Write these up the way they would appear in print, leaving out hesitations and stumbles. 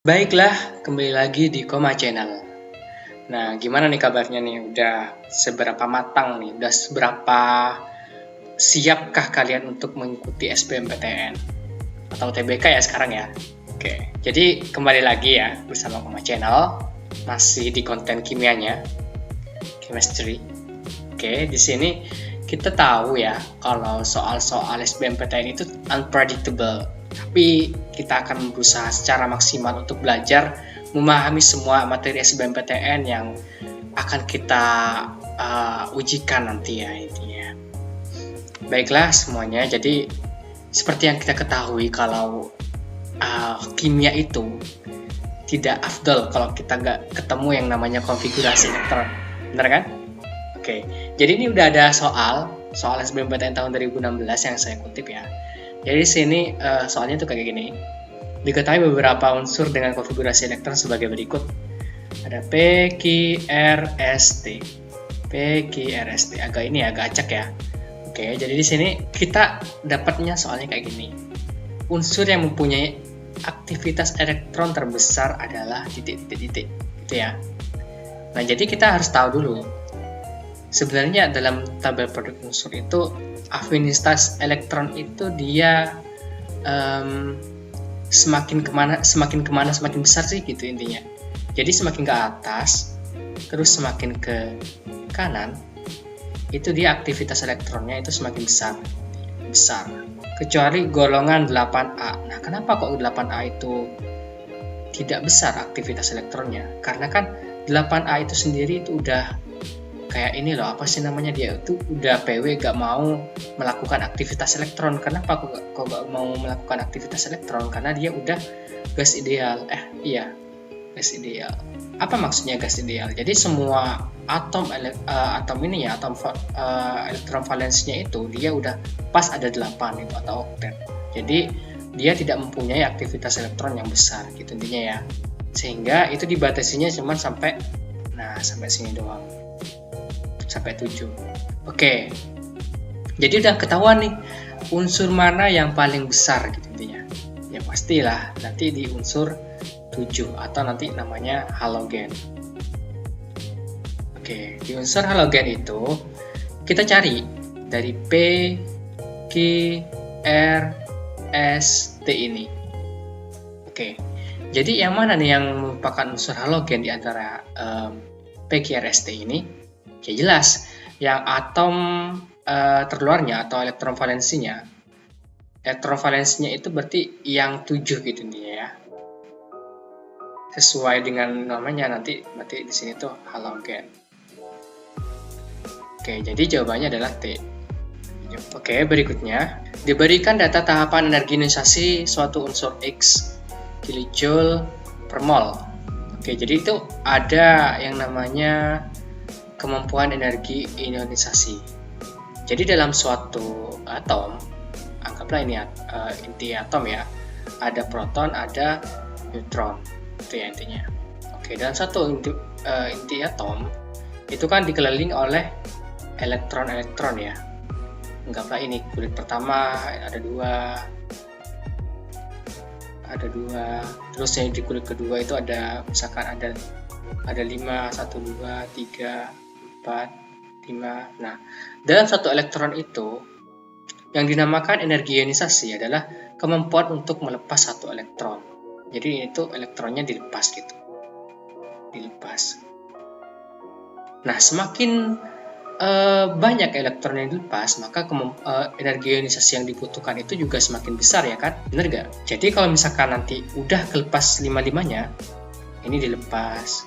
Baiklah, kembali lagi di Koma Channel. Nah, gimana nih kabarnya nih? Udah seberapa matang nih? Udah seberapa siapkah kalian untuk mengikuti SBMPTN? Atau TBK ya sekarang ya? Oke, jadi kembali lagi ya bersama Koma Channel. Masih di konten kimianya, chemistry. Oke, di sini kita tahu ya kalau soal-soal SBMPTN itu unpredictable. Tapi kita akan berusaha secara maksimal untuk belajar memahami semua materi SBMPTN yang akan kita ujikan nanti ya intinya. Baiklah semuanya, jadi seperti yang kita ketahui kalau kimia itu tidak afdol kalau kita nggak ketemu yang namanya konfigurasi elektron, benar kan? Oke, jadi ini udah ada soal SBMPTN tahun 2016 yang saya kutip ya. Jadi di sini soalnya tuh kayak gini. Diketahui beberapa unsur dengan konfigurasi elektron sebagai berikut. Ada P, Q, R, S, T. P, Q, R, S, T. Agak acak ya. Oke, jadi di sini kita dapatnya soalnya kayak gini. Unsur yang mempunyai aktivitas elektron terbesar adalah titik-titik-titik. Gitu ya. Nah, jadi kita harus tahu dulu. Sebenarnya dalam tabel produk unsur itu afinitas elektron itu dia semakin kemana semakin besar sih gitu intinya. Jadi semakin ke atas terus semakin ke kanan itu dia aktivitas elektronnya itu semakin besar kecuali golongan 8A. Nah, kenapa kok 8A itu tidak besar aktivitas elektronnya? Karena kan 8A itu sendiri itu udah kayak ini loh, apa sih namanya, dia itu udah PW gak mau melakukan aktivitas elektron. Kenapa kok gak mau melakukan aktivitas elektron? Karena dia udah gas ideal. Gas ideal. Apa maksudnya gas ideal? Jadi semua atom ini ya, elektron valensinya itu dia udah pas ada 8 itu atau oktet. Jadi dia tidak mempunyai aktivitas elektron yang besar gitu intinya ya. Sehingga itu dibatasinya cuma sampai sini doang. Sampai 7. Oke. Jadi udah ketahuan nih unsur mana yang paling besar gitu intinya. Ya pastilah nanti di unsur 7 atau nanti namanya halogen. Oke, di unsur halogen itu kita cari dari P, Q, R, S, T ini. Oke. Jadi yang mana nih yang merupakan unsur halogen di antara P, Q, R, S, T ini? Ya jelas, yang atom terluarnya atau elektron valensinya. Elektron valensinya itu berarti yang 7 gitu intinya ya. Sesuai dengan namanya nanti berarti di sini tuh halogen. Oke, jadi jawabannya adalah T. Oke, berikutnya diberikan data tahapan energi ionisasi suatu unsur X kilojoule per mol. Oke, jadi itu ada yang namanya kemampuan energi ionisasi. Jadi dalam suatu atom, anggaplah ini inti atom ya, ada proton, ada neutron, itu ya intinya. Oke, dalam satu inti atom itu kan dikelilingi oleh elektron-elektron ya. Anggaplah ini kulit pertama ada dua, terus yang di kulit kedua itu ada misalkan ada 5, 1, 2, 3, 4, 5. Nah, dalam satu elektron itu yang dinamakan energi ionisasi adalah kemampuan untuk melepas satu elektron. Jadi itu elektronnya dilepas gitu. Nah, semakin banyak elektron yang dilepas, maka energi ionisasi yang dibutuhkan itu juga semakin besar ya kan? Bener gak? Jadi kalau misalkan nanti udah kelepas 5-5-nya, ini dilepas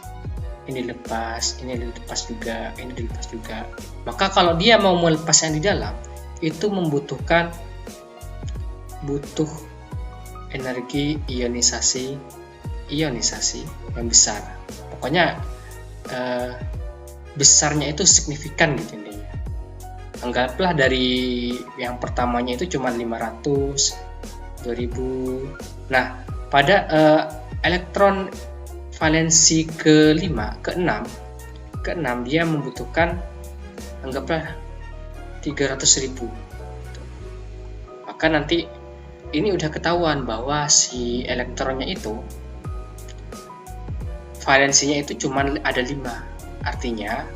juga. Maka kalau dia mau melepas yang di dalam, itu butuh energi ionisasi yang besar. Pokoknya besarnya itu signifikan gitu intinya. Anggaplah dari yang pertamanya itu cuma 500, 2000. Nah, pada elektron valensi ke-6 dia membutuhkan anggaplah 300.000. Maka nanti ini udah ketahuan bahwa si elektronnya itu valensinya itu cuma ada 5. Artinya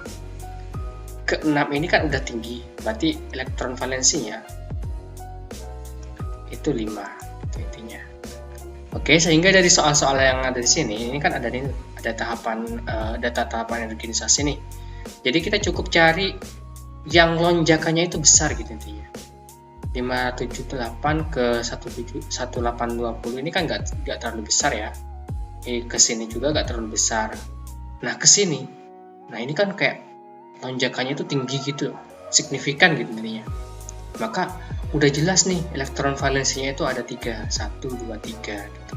ke-6 ini kan udah tinggi, berarti elektron valensinya itu 5, itu intinya. Oke, sehingga dari soal-soal yang ada di sini, ini kan ada tahapan data tahapan energinisasi nih. Jadi kita cukup cari yang lonjakannya itu besar gitu intinya. 578 ke 1820 ini kan nggak terlalu besar ya. Ke sini juga nggak terlalu besar. Nah ke sini, nah ini kan kayak lonjakannya itu tinggi gitu, signifikan gitu intinya. Maka udah jelas nih elektron valensinya itu ada 3, 1, 2, 3 gitu.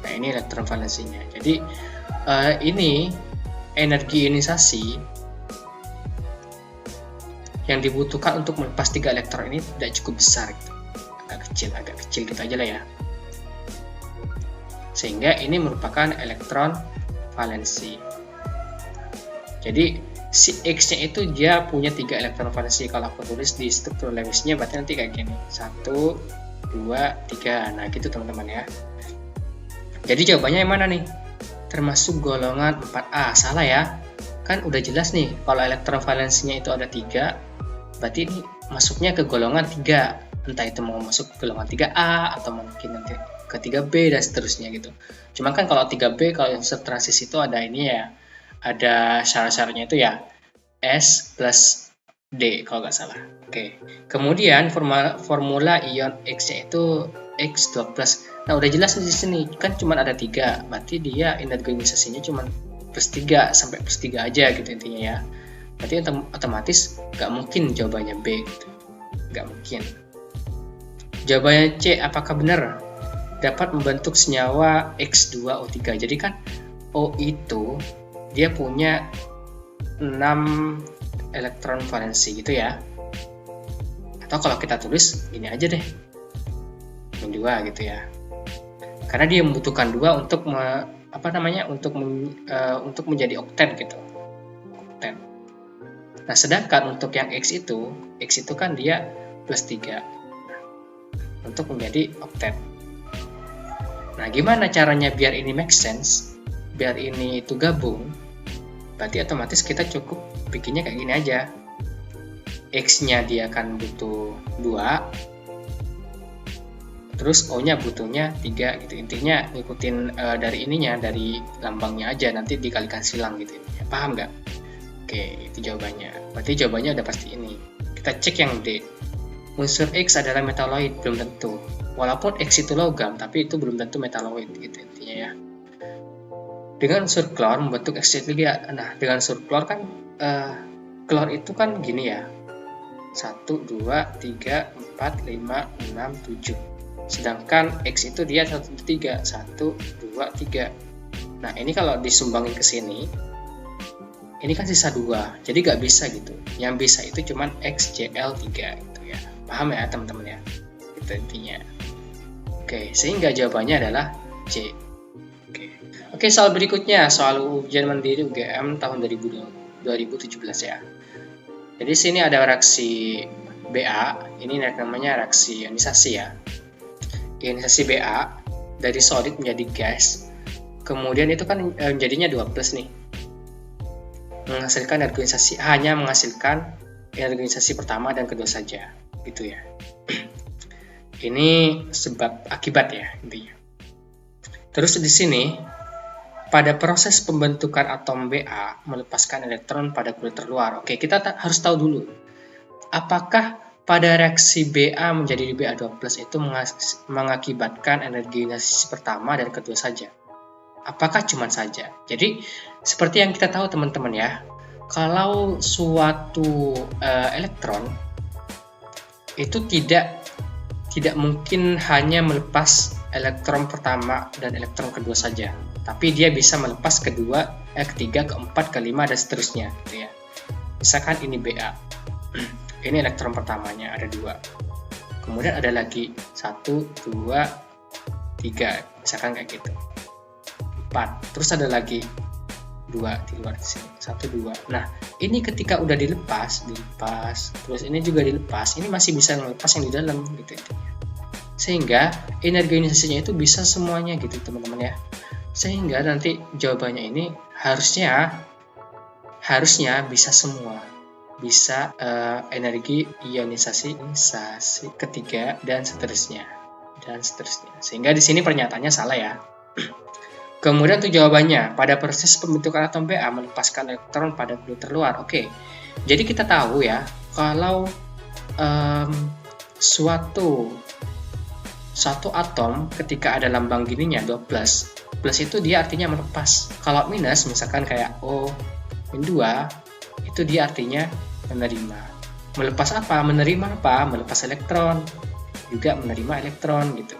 Nah ini elektron valensinya. Jadi ini energi ionisasi yang dibutuhkan untuk melepas 3 elektron ini tidak cukup besar gitu. Agak kecil gitu aja lah ya. Sehingga ini merupakan elektron valensi. Jadi si X-nya itu dia punya 3 elektron valensi. Kalau aku tulis di struktur Lewisnya berarti nanti kayak gini. 1, 2, 3. Nah gitu teman-teman ya. Jadi jawabannya yang mana nih? Termasuk golongan 4A. Salah ya. Kan udah jelas nih kalau elektron valensinya itu ada 3, berarti ini masuknya ke golongan 3. Entah itu mau masuk ke golongan 3A atau mungkin nanti ke 3B dan seterusnya gitu. Cuma kan kalau 3B, kalau yang transis itu ada ini ya, ada syarat-syaratnya itu ya S plus D kalau nggak salah. Oke. Kemudian formula ion X-nya itu X2+. Nah udah jelas di sini kan cuma ada 3, berarti dia energi ionisasinya cuma +3 sampai +3 aja gitu intinya ya. Berarti otomatis nggak mungkin jawabannya B gitu. Nggak mungkin. Jawabannya C, apakah benar? Dapat membentuk senyawa X2O3. Jadi kan O itu dia punya 6 elektron valensi gitu ya. Atau kalau kita tulis ini aja deh, 2 gitu ya. Karena dia membutuhkan 2 untuk untuk menjadi oktet gitu. Oktet. Nah, sedangkan untuk yang X itu kan dia +3 untuk menjadi oktet. Nah, gimana caranya biar ini make sense? Biar ini itu gabung? Berarti otomatis kita cukup bikinnya kayak gini aja. X-nya dia akan butuh 2, terus O-nya butuhnya 3 gitu. Intinya ngikutin dari ininya, dari lambangnya aja, nanti dikalikan silang gitu. Paham nggak? Oke, itu jawabannya. Berarti jawabannya udah pasti ini. Kita cek yang D. Unsur X adalah metaloid, belum tentu. Walaupun X itu logam, tapi itu belum tentu metaloid gitu intinya ya. Dengan unsur klor membentuk X3. Nah, dengan unsur klor kan klor itu kan gini ya. 1, 2, 3, 4, 5, 6, 7. Sedangkan X itu dia 1, 3. 1, 2, 3. Nah, ini kalau disumbangin ke sini, ini kan sisa 2. Jadi nggak bisa gitu. Yang bisa itu cuman XCl3 gitu ya. Paham ya teman-teman ya? Itu intinya. Oke, sehingga jawabannya adalah C. Oke, soal berikutnya, soal ujian mandiri UGM tahun 2017 ya. Jadi sini ada reaksi BA, ini namanya reaksi ionisasi ya. Ionisasi BA dari solid menjadi gas. Kemudian itu kan jadinya 2+ nih. Menghasilkan energi ionisasi, hanya menghasilkan energi ionisasi pertama dan kedua saja, gitu ya. Ini sebab akibat ya intinya. Terus di sini pada proses pembentukan atom Ba melepaskan elektron pada kulit terluar. Oke, kita harus tahu dulu. Apakah pada reaksi Ba menjadi Ba2+ itu mengakibatkan energi ionisasi pertama dan kedua saja? Apakah cuma saja? Jadi, seperti yang kita tahu teman-teman ya, kalau suatu elektron itu tidak mungkin hanya melepas elektron pertama dan elektron kedua saja, tapi dia bisa melepas ketiga, keempat, kelima, dan seterusnya gitu ya. Misalkan ini Ba, ini elektron pertamanya ada 2, kemudian ada lagi 1, 2, 3, misalkan kayak gitu, 4, terus ada lagi 2 di luar sini, 1, 2. Nah, ini ketika udah dilepas, terus ini juga dilepas, ini masih bisa melepas yang di dalam gitu intinya. Sehingga energi ionisasinya itu bisa semuanya gitu teman-teman ya. Sehingga nanti jawabannya ini harusnya bisa semua. Bisa energi ionisasi ketiga dan seterusnya. Sehingga di sini pernyataannya salah ya. Kemudian untuk jawabannya, pada proses pembentukan atom Ba melepaskan elektron pada nuklir luar. Oke, jadi kita tahu ya, kalau suatu atom ketika ada lambang gininya 2+, plus itu dia artinya melepas. Kalau minus, misalkan kayak O-2, itu dia artinya menerima. Melepas apa? Menerima apa? Melepas elektron. Juga menerima elektron gitu.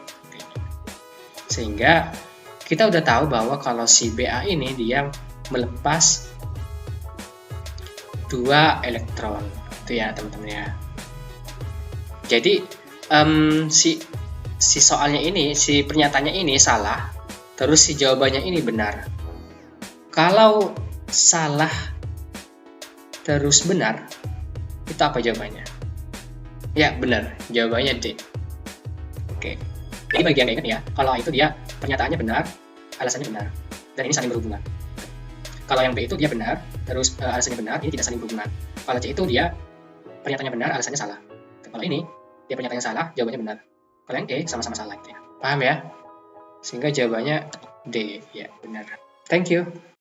Sehingga kita udah tahu bahwa kalau si Ba ini dia melepas 2 elektron. Itu ya teman-teman ya. Jadi si soalnya ini, si pernyataannya ini salah, terus si jawabannya ini benar. Kalau salah terus benar, itu apa jawabannya? Ya benar, jawabannya D. Oke, jadi bagian D kan ya, kalau itu dia pernyataannya benar, alasannya benar, dan ini saling berhubungan. Kalau yang B itu dia benar, terus alasannya benar, ini tidak saling berhubungan. Kalau C itu dia pernyataannya benar, alasannya salah. Kalau ini dia pernyataannya salah, jawabannya benar. Kalau yang E sama-sama salah gitu ya. Paham ya? Sehingga jawabannya D, ya benar. Thank you.